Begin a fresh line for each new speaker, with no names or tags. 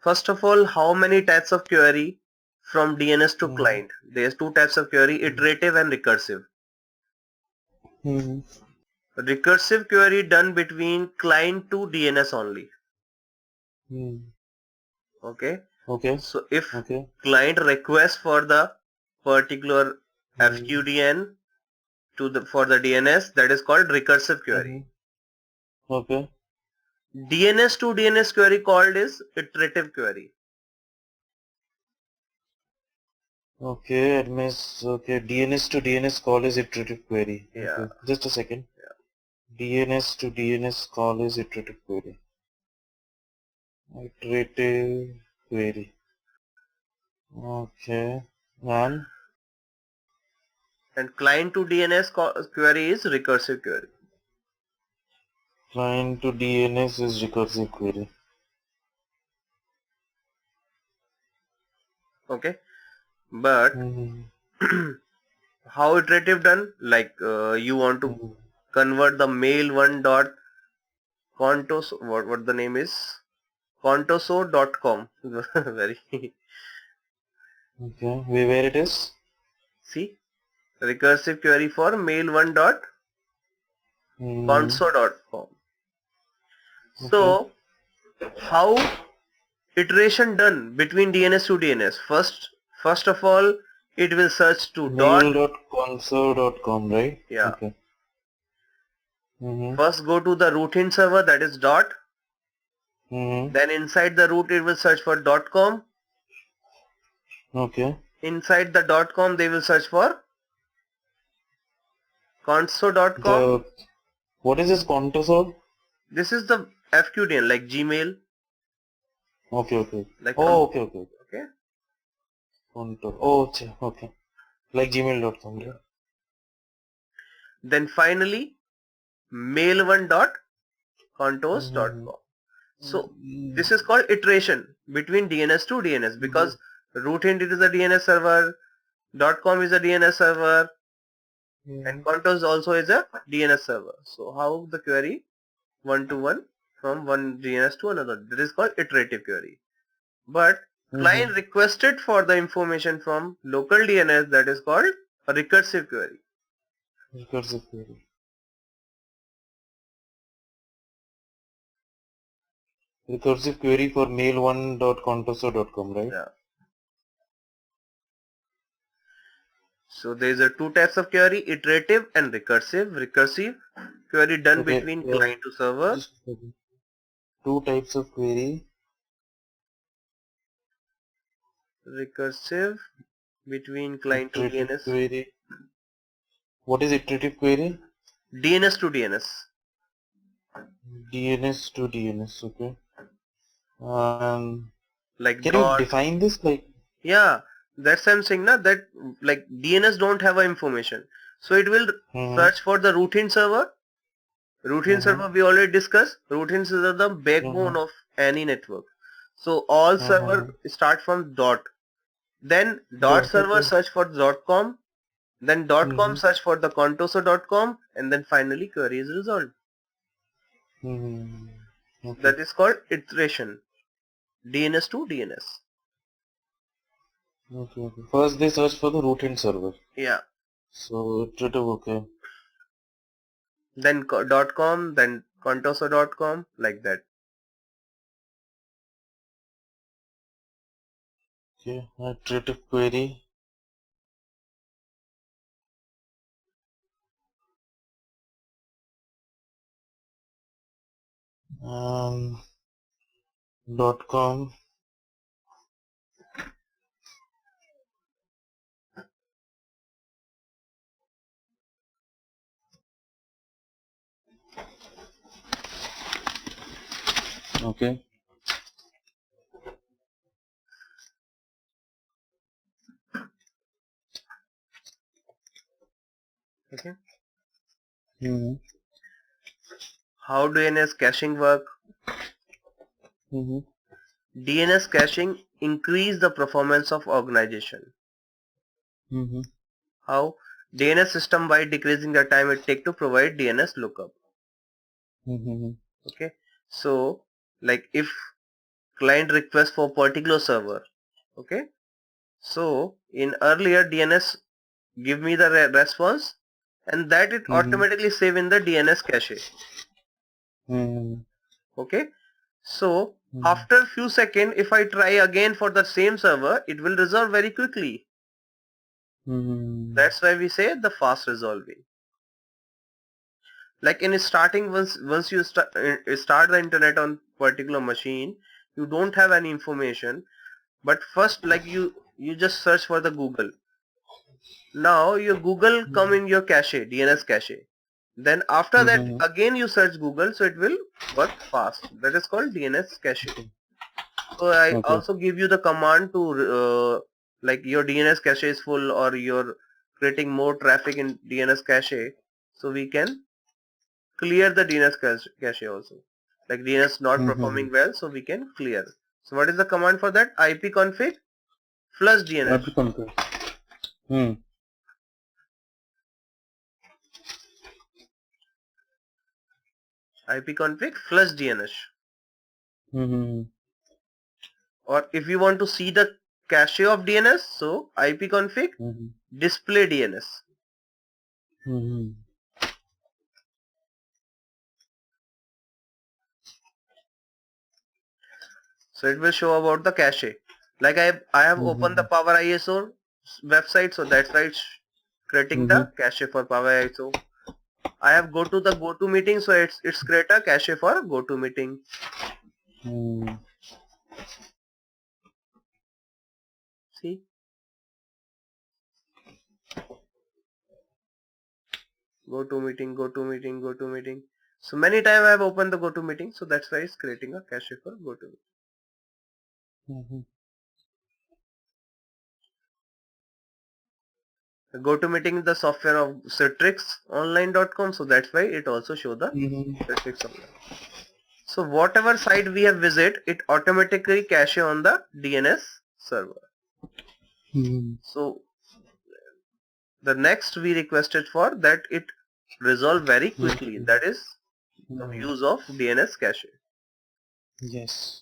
First of all, how many types of query from DNS to client? There's two types of query, iterative and recursive. Recursive query done between client to DNS only. Okay. So if client requests for the particular FQDN for the DNS, that is called recursive query. DNS to DNS query called is iterative query.
It means DNS to DNS call is iterative query.
Yeah.
Just a second. DNS to DNS call is iterative query. Iterative query.
And client to DNS query is recursive query.
Client to DNS is recursive query.
Okay. But how iterative done? Like you want to convert the mail1 dot contos, what the name is, contoso.com. Very
Where it is?
see, recursive query for mail1 dot conso.com. So how iteration done between DNS to DNS? First of all, it will search to
mail.conso.com, right?
Yeah. First go to the root-in server, that is dot. Then inside the root it will search for .com. Inside the .com they will search for conso.com.
What is this contoso?
This is the FQDN like Gmail. Like
okay. Like gmail.com.
Yeah. Then finally mail1.contos.com. So this is called iteration between DNS to DNS because root-in is a DNS server, .com is a DNS server, and contos also is a DNS server. So how the query one to one from one DNS to another? That is called iterative query. But client requested for the information from local DNS, that is called a recursive query.
Recursive query for mail1.contoso.com, right?
Yeah. So there is a two types of query, iterative and recursive. Recursive query done between client to server.
Two types of query.
Recursive between client to DNS.
Query. What is iterative query?
DNS to DNS.
DNS to DNS, okay.
Like
can you define this? Like,
yeah, that's I'm saying na, that like DNS don't have a information, so it will search for the root-in server. Root-in server we already discussed. Root-ins are the backbone of any network. So all server start from dot. Then dot server search for .com. Then .com search for the contoso.com, and then finally query is resolved. That is called iteration. DNS to DNS.
First they search for the root-in server.
Yeah.
So iterative, okay.
Then .com, then contoso.com, like that.
Okay, iterative query. .com. Okay.
Okay. How DNS caching work? DNS caching increase the performance of organization. How? DNS system by decreasing the time it take to provide DNS lookup. Okay. So like if client request for particular server. Okay, so in earlier DNS give me the response, and that it automatically save in the DNS cache. Okay, so after few seconds, if I try again for the same server, it will resolve very quickly. That's why we say the fast resolving. Like in starting, once you start the internet on particular machine, you don't have any information, but first like you just search for the Google. Now your Google come in your cache, DNS cache. Then after that again you search Google, so it will work fast. That is called DNS cache. So I also give you the command to like your DNS cache is full or you're creating more traffic in DNS cache, so we can clear the DNS cache also. Like DNS not performing well, so we can clear. So what is the command for that? ipconfig flush DNS. ipconfig flush DNS. Or if you want to see the cache of DNS, so ipconfig display DNS. So it will show about the cache. Like I have opened the Power ISO website, so that's why it's creating the cache for Power ISO. I have go to the GoToMeeting, so it's create a cache for GoToMeeting. See, GoToMeeting. So many times I have opened the GoToMeeting, so that's why it's creating a cache for GoToMeeting. GoToMeeting is the software of citrixonline.com, so that's why it also show the Citrix Online. So whatever site we have visit, it automatically cache on the DNS server. So the next we requested for that it resolve very quickly. That is the use of DNS cache.
Yes.